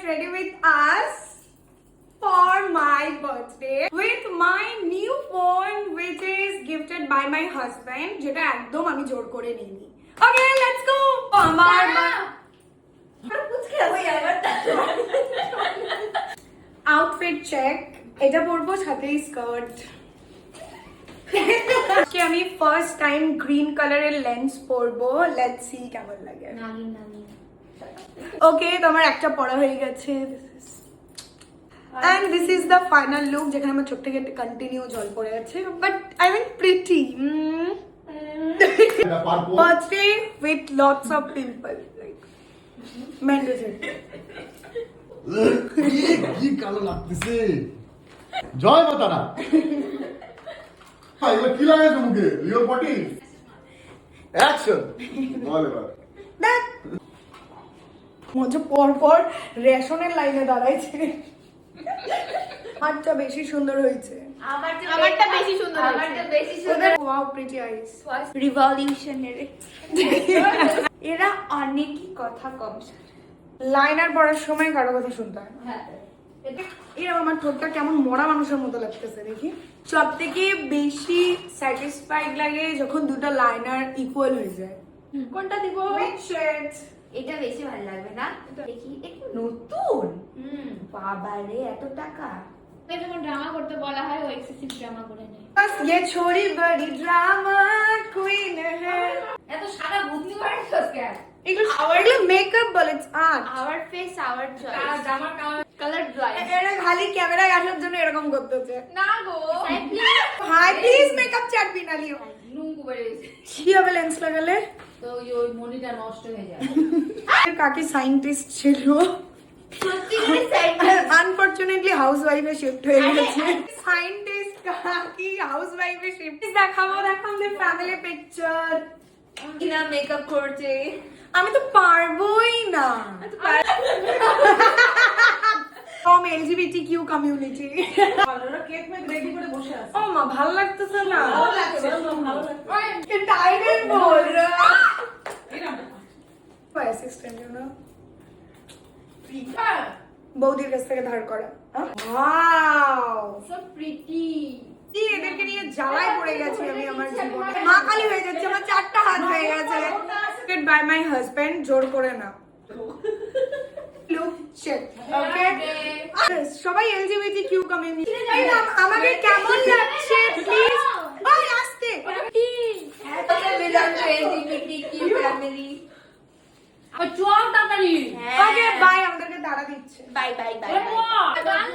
ready with us for my birthday with my new phone which is gifted by my husband যেটা একদম আমি জোর করে নিইনি. Okay, let's go. আমার আউটফিট চেক. এটা পরবো সাথে স্কার্ট. আমি ফার্স্ট টাইম গ্রিন কালারের লেন্স পরবো. লেটস সি কেমন লাগে. ওকে, তো আমার একটা পড়া হয়ে গেছে. And this is the final look যেখানে আমার চোখ থেকে কন্টিনিউ জল পড়ে আছে. But I mean pretty. Birthday with lots of pimples. Like mandatory. কি কালো লাগতেছে. জয় মাতারা. এগুলো কি লাগাইছো মুখে? Real body. অ্যাকশন. বল এবার. মজা পর রেশনের লাইনে দাঁড়াইছে. হাতটা বেশি সুন্দর হয়েছে. আমারটা বেশি সুন্দর হয়েছে. ওয়াও, প্রিটি আইস. রিভলিউশনারি. এরা অনেকই কথা কম শোনে. লাইনার পরার সময় কারো কথা শুনতে হয় না. হ্যাঁ, এরকম আমার ঠোঁটটা কেমন মরা মানুষের মতো লাগতেছে দেখি. সব থেকে বেশি স্যাটিসফাইড লাগে যখন দুটো লাইনার ইকুয়াল হয়ে যায়. কোনটা দিব? এটা বেশি ভালো লাগবে না? দেখি একটু নতুন. বাবারে এত টাকা. যখন ড্রামা করতে বলা হয় ও এক্সেসিভ ড্রামা করে নেয়. बस ये छोरी बड़ी ड्रामा क्वीन है. এত সারা বুদ্ধি পারছস কেন? এগুলো মেকআপ বলে, art. Hour face hour choice. জামার কালার চয়েস. এরা খালি ক্যামেরায় আসার জন্য এরকম করতেছে. না গো. হাই প্লিজ মেকআপ চাট বিনা লিও. নুঙ্গু বেড়ে গেছে. কি হবে লেন্স লাগালে? তো ওই মনিটা নষ্ট হয়ে যায়. কাকি সায়েন্টিস্ট ছিল, সত্যি করে সাইন্টিস্ট. আনফরচুনেটলি হাউসওয়াইফে শিফট হয়ে গেছে. সায়েন্টিস্ট কাকি হাউসওয়াইফে শিফট. দেখাবো আমাদের ফ্যামিলি পিকচার. কিনা মেকআপ করছে. আমি তো পারবোই না. from LGBTQ community. ভালোরা কেক মেক রেডি করে বসে আছে. ও মা ভালো লাগতেছে না. ভালো লাগছে, ভালো লাগছে. এটা টাইটেল বল রা. By assistant you know. বৌদির কাছ থেকে ধার করা. Wow, so pretty. এদেরকে নিয়ে জ্বালায় পড়ে গেছি আমি আমার জীবনে. মা কালি হয়ে যাচ্ছে, আমার চারটা হাত হয়ে গেছে. বাই মাই হাজবেন্ড, জোর করে না. Look check. ওকে, সবাই LGBTQ কমিউনিটি. আমাকে কেমন লাগছে প্লিজ? ভাই আস্তে. LGBTQ family. চল তাড়াতাড়ি. ওকে বাই, আমাদেরকে তাড়া দিচ্ছে. Bye bye bye. গান